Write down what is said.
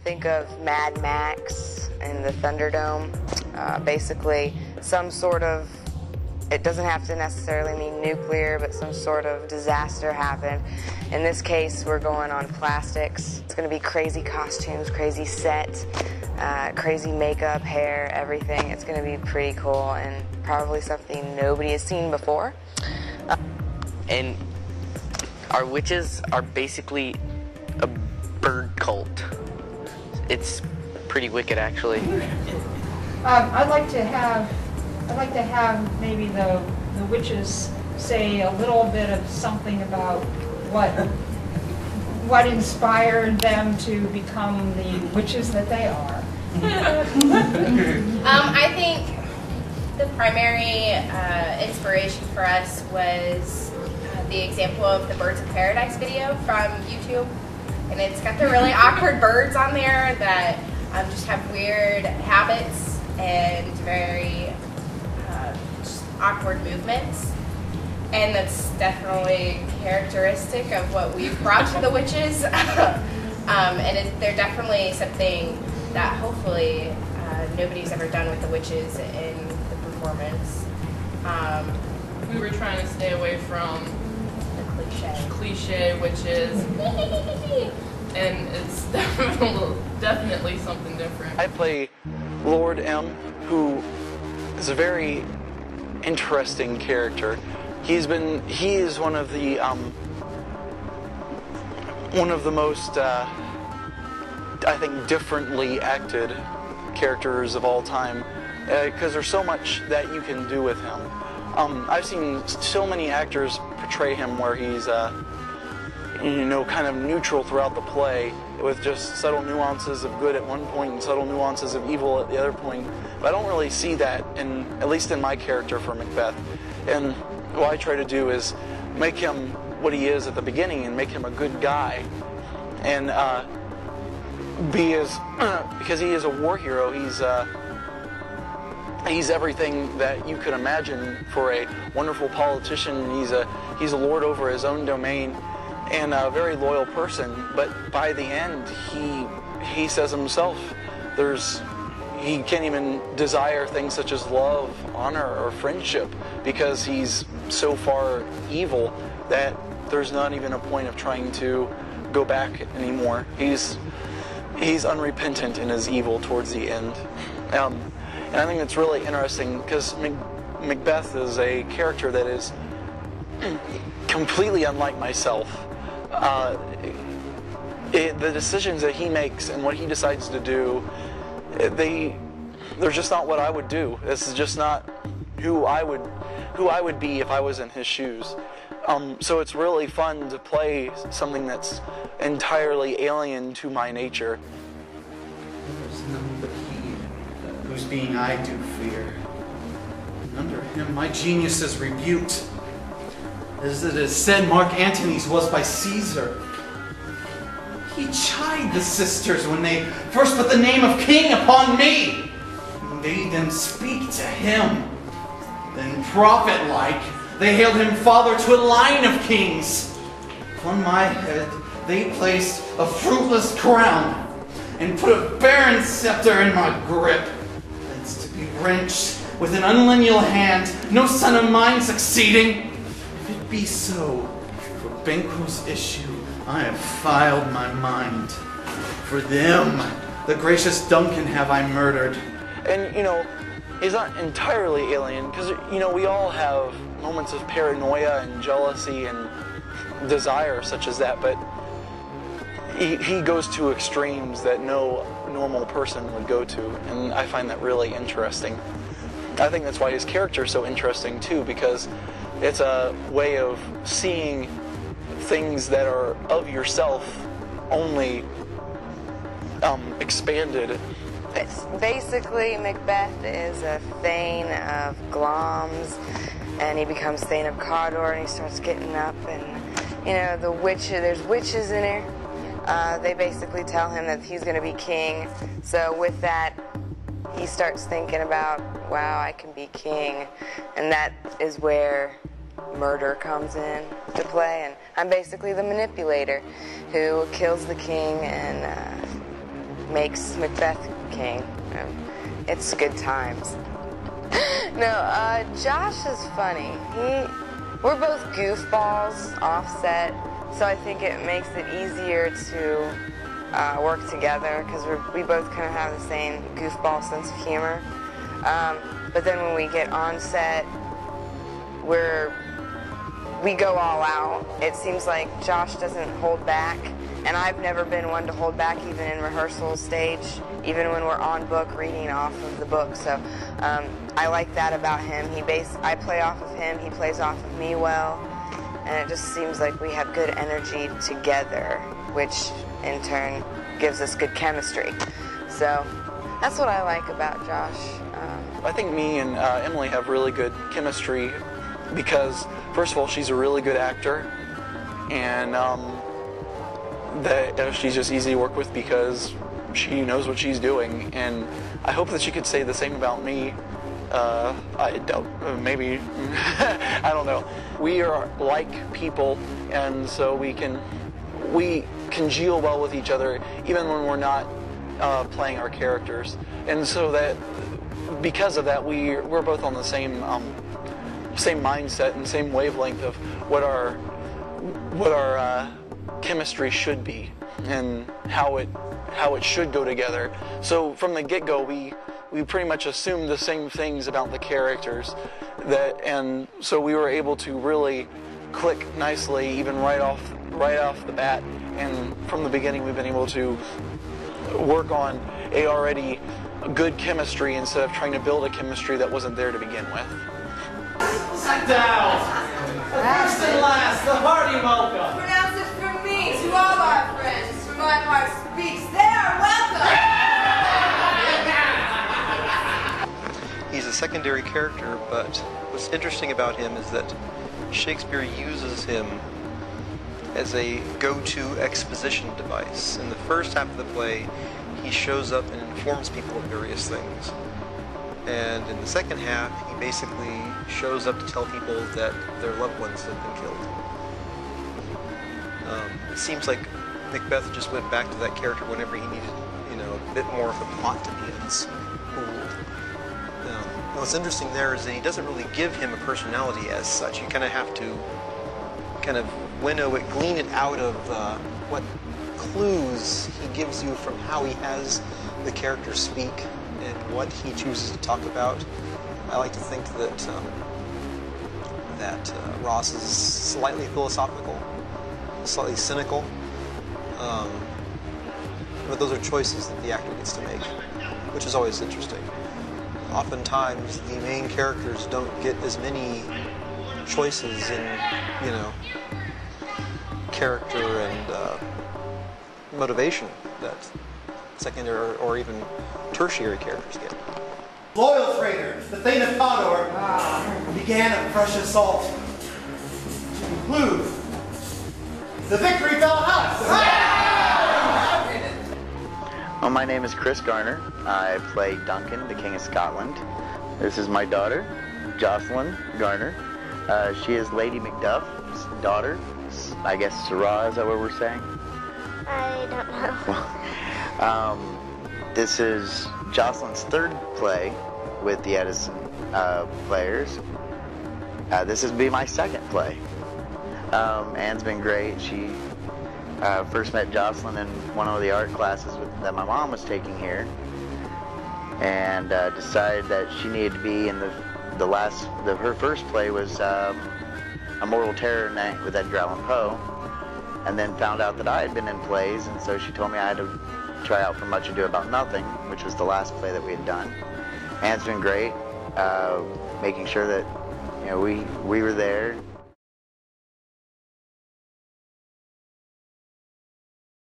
think of Mad Max and the Thunderdome. Basically, some sort of, it doesn't have to necessarily mean nuclear, but some sort of disaster happened. In this case, we're going on plastics. It's going to be crazy costumes, crazy set, crazy makeup, hair, everything. It's going to be pretty cool and probably something nobody has seen before. And our witches are basically a bird cult. It's pretty wicked, actually. I'd like to have maybe the witches say a little bit of something about what inspired them to become the witches that they are. I think the primary inspiration for us was the example of the Birds of Paradise video from YouTube. And it's got the really awkward birds on there that just have weird habits and very just awkward movements. And that's definitely characteristic of what we've brought to the witches. And they're definitely something that hopefully nobody's ever done with the witches in the performance. We were trying to stay away from The cliche witches, and it's definitely something different. I play Lord M, who is a very interesting character. He is one of the most I think differently acted characters of all time, because there's so much that you can do with him. I've seen so many actors portray him where he's kind of neutral throughout the play, with just subtle nuances of good at one point and subtle nuances of evil at the other point. But I don't really see that, at least in my character for Macbeth. And what I try to do is make him what he is at the beginning and make him a good guy. And because he is a war hero, he's everything that you could imagine for a wonderful politician. He's a lord over his own domain and a very loyal person. But by the end, he says himself, he can't even desire things such as love, honor, or friendship, because he's so far evil that there's not even a point of trying to go back anymore. He's unrepentant in his evil towards the end. And I think it's really interesting because Macbeth is a character that is completely unlike myself. The decisions that he makes and what he decides to do, they're just not what I would do. This is just not who I would be if I was in his shoes. So it's really fun to play something that's entirely alien to my nature. There's none but he, whose being I do fear. And under him my genius is rebuked. As it is said, Mark Antony's was by Caesar. He chid the sisters when they first put the name of king upon me, and bade them speak to him. Then prophet-like, they hailed him father to a line of kings. Upon my head they placed a fruitless crown, and put a barren scepter in my grip, thence to be wrenched with an unlineal hand, no son of mine succeeding. If it be so, for Banquo's issue I have filed my mind. For them, the gracious Duncan have I murdered. And, he's not entirely alien, because, we all have moments of paranoia and jealousy and desire such as that, but he goes to extremes that no normal person would go to, and I find that really interesting. I think that's why his character is so interesting too, because it's a way of seeing things that are of yourself only expanded. It's basically, Macbeth is a Thane of Glamis, and he becomes Thane of Cawdor, and he starts getting up, and there's witches in here. They basically tell him that he's going to be king. So with that, he starts thinking about, wow, I can be king. And that is where murder comes in to play. And I'm basically the manipulator who kills the king and makes Macbeth king. It's good times. No, Josh is funny. We're both goofballs, offset, so I think it makes it easier to work together because we both kind of have the same goofball sense of humor. But then when we get on set, we go all out. It seems like Josh doesn't hold back, and I've never been one to hold back even in rehearsal stage, even when we're on book reading off of the book. So I like that about him. I play off of him, he plays off of me well, and it just seems like we have good energy together, which in turn gives us good chemistry. So that's what I like about Josh. I think me and Emily have really good chemistry because, first of all, she's a really good actor, and that she's just easy to work with because she knows what she's doing. And I hope that she could say the same about me. I don't, maybe, I don't know. We are like people, and so we congeal well with each other even when we're not playing our characters. And so that because of that, we're both on the same mindset and same wavelength of what our chemistry should be and how it should go together. So from the get-go, we pretty much assumed the same things about the characters, and so we were able to really click nicely even right off the bat. And from the beginning, we've been able to work on a already good chemistry instead of trying to build a chemistry that wasn't there to begin with. Sit down. First and last, the hearty welcome. Pronounce it from me to all our friends. From my heart speaks. They are welcome. He's a secondary character, but what's interesting about him is that Shakespeare uses him as a go-to exposition device. In the first half of the play, he shows up and informs people of various things. And in the second half, he basically shows up to tell people that their loved ones have been killed. It seems like Macbeth just went back to that character whenever he needed, a bit more of the plot to be unfolded. What's interesting there is that he doesn't really give him a personality as such. You kind of have to winnow it, glean it out of what clues he gives you from how he has the character speak and what he chooses to talk about. I like to think that Ross is slightly philosophical, slightly cynical, but those are choices that the actor gets to make, which is always interesting. Oftentimes, the main characters don't get as many choices in, character and motivation that secondary or even tertiary characters get. Loyal traitors, the Thane of Cawdor began a precious assault to conclude. The victory fell on us! Well, my name is Chris Garner. I play Duncan, the King of Scotland. This is my daughter, Jocelyn Garner. She is Lady Macduff's daughter. I guess Syrah, is that what we're saying? I don't know. This is Jocelyn's third play with the Edison players. This is be my second play. Anne's been great. She first met Jocelyn in one of the art classes that my mom was taking here, and decided that she needed to be in her first play was A Mortal Terror Night with Edgar Allan Poe, and then found out that I had been in plays, and so she told me I had to try out for Much Ado About Nothing, which was the last play that we had done. Anne's been great, making sure that we were there